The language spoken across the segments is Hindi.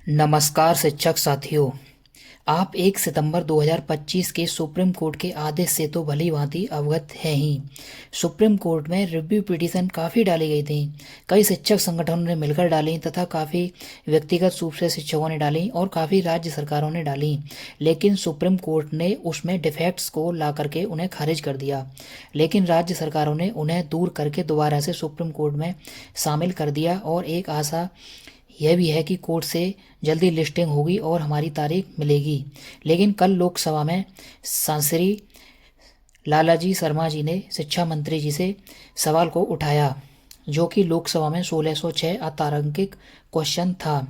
नमस्कार शिक्षक साथियों। आप 1 सितंबर 2025 के सुप्रीम कोर्ट के आदेश से तो भली भांति अवगत हैं ही। सुप्रीम कोर्ट में रिव्यू पिटीशन काफ़ी डाली गई थी। कई शिक्षक संगठनों ने मिलकर डाली तथा काफ़ी व्यक्तिगत रूप से शिक्षकों ने डाली और काफ़ी राज्य सरकारों ने डाली, लेकिन सुप्रीम कोर्ट ने उसमें डिफेक्ट्स को ला करके उन्हें खारिज कर दिया। लेकिन राज्य सरकारों ने उन्हें दूर करके दोबारा से सुप्रीम कोर्ट में शामिल कर दिया और एक आशा यह भी है कि कोर्ट से जल्दी लिस्टिंग होगी और हमारी तारीख मिलेगी। लेकिन कल लोकसभा में सांसद लालाजी शर्मा जी ने शिक्षा मंत्री जी से सवाल को उठाया, जो कि लोकसभा में 1606 अतारांकित क्वेश्चन था।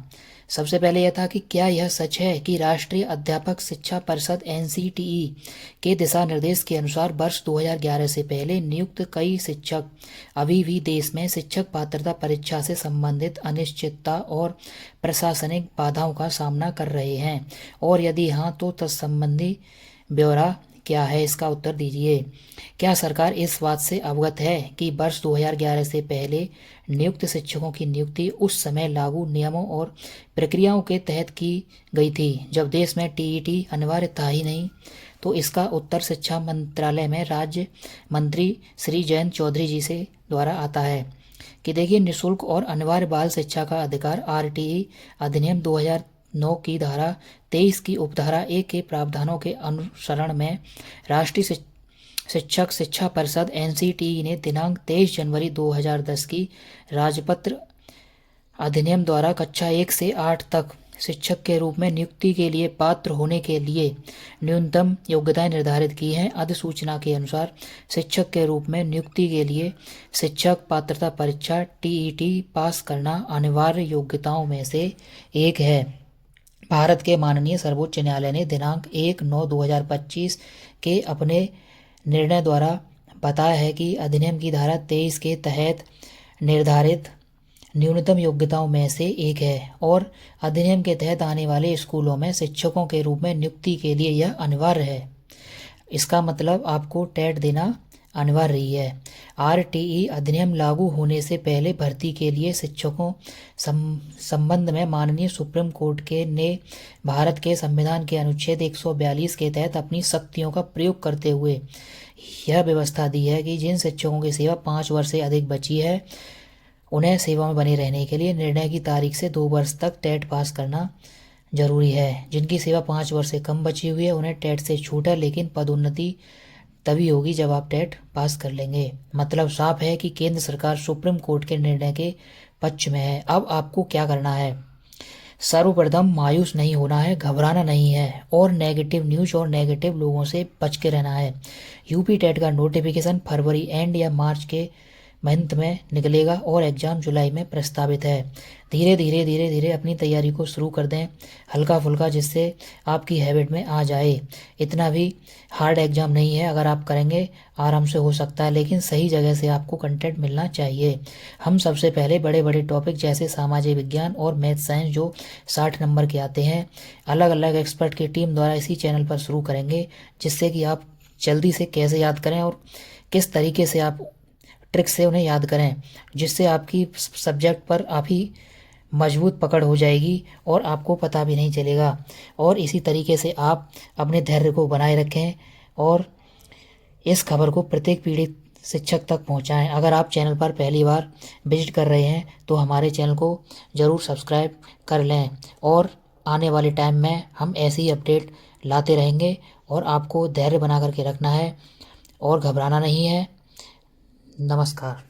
सबसे पहले यह था कि क्या यह सच है कि राष्ट्रीय अध्यापक शिक्षा परिषद एनसीटीई के दिशा निर्देश के अनुसार वर्ष 2011 से पहले नियुक्त कई शिक्षक अभी भी देश में शिक्षक पात्रता परीक्षा से संबंधित अनिश्चितता और प्रशासनिक बाधाओं का सामना कर रहे हैं, और यदि हाँ तो तत्संबंधी ब्यौरा क्या है, इसका उत्तर दीजिए। क्या सरकार इस बात से अवगत है कि वर्ष 2011 से पहले नियुक्त शिक्षकों की नियुक्ति उस समय लागू नियमों और प्रक्रियाओं के तहत की गई थी जब देश में टीईटी अनिवार्य था ही नहीं? तो इसका उत्तर शिक्षा मंत्रालय में राज्य मंत्री श्री जयंत चौधरी जी से द्वारा आता है कि देखिए, निःशुल्क और अनिवार्य बाल शिक्षा का अधिकार आरटीई अधिनियम 2009 की धारा 23 की उपधारा 1 के प्रावधानों के अनुसरण में राष्ट्रीय शिक्षक शिक्षा परिषद एनसीटीई ने दिनांक 23 जनवरी 2010 की राजपत्र अधिनियम द्वारा कक्षा 1 से 8 तक शिक्षक के रूप में नियुक्ति के लिए पात्र होने के लिए न्यूनतम योग्यताएं निर्धारित की हैं। अधिसूचना के अनुसार शिक्षक के रूप में नियुक्ति के लिए शिक्षक पात्रता परीक्षा टीईटी पास करना अनिवार्य योग्यताओं में से एक है। भारत के माननीय सर्वोच्च न्यायालय ने दिनांक 1/9/2025 के अपने निर्णय द्वारा बताया है कि अधिनियम की धारा 23 के तहत निर्धारित न्यूनतम योग्यताओं में से एक है और अधिनियम के तहत आने वाले स्कूलों में शिक्षकों के रूप में नियुक्ति के लिए यह अनिवार्य है। इसका मतलब आपको टेट देना अनिवार्य ही है। आरटीई अधिनियम लागू होने से पहले भर्ती के लिए शिक्षकों संबंध में माननीय सुप्रीम कोर्ट के ने भारत के संविधान के अनुच्छेद 142 के तहत अपनी शक्तियों का प्रयोग करते हुए यह व्यवस्था दी है कि जिन शिक्षकों की सेवा 5 वर्ष से अधिक बची है उन्हें सेवा में बने रहने के लिए निर्णय की तारीख से 2 वर्ष तक टेट पास करना जरूरी है। जिनकी सेवा 5 वर्ष से कम बची हुई है उन्हें टेट से छूट है, लेकिन पदोन्नति तभी होगी जब आप टेट पास कर लेंगे। मतलब साफ है कि केंद्र सरकार सुप्रीम कोर्ट के निर्णय के पक्ष में है। अब आपको क्या करना है? सर्वप्रथम मायूस नहीं होना है, घबराना नहीं है और नेगेटिव न्यूज और नेगेटिव लोगों से बच के रहना है। यूपी टेट का नोटिफिकेशन फरवरी एंड या मार्च के मंथ में निकलेगा और एग्ज़ाम जुलाई में प्रस्तावित है। धीरे धीरे अपनी तैयारी को शुरू कर दें, हल्का फुल्का, जिससे आपकी हैबिट में आ जाए। इतना भी हार्ड एग्ज़ाम नहीं है, अगर आप करेंगे आराम से हो सकता है, लेकिन सही जगह से आपको कंटेंट मिलना चाहिए। हम सबसे पहले बड़े बड़े टॉपिक जैसे सामाजिक विज्ञान और मैथ साइंस जो 60 नंबर के आते हैं अलग अलग एक्सपर्ट की टीम द्वारा इसी चैनल पर शुरू करेंगे, जिससे कि आप जल्दी से कैसे याद करें और किस तरीके से आप ट्रिक से उन्हें याद करें, जिससे आपकी सब्जेक्ट पर आप ही मजबूत पकड़ हो जाएगी और आपको पता भी नहीं चलेगा। और इसी तरीके से आप अपने धैर्य को बनाए रखें और इस खबर को प्रत्येक पीड़ित शिक्षक तक पहुंचाएं। अगर आप चैनल पर पहली बार विजिट कर रहे हैं तो हमारे चैनल को ज़रूर सब्सक्राइब कर लें और आने वाले टाइम में हम ऐसी ही अपडेट लाते रहेंगे और आपको धैर्य बना करके रखना है और घबराना नहीं है। नमस्कार।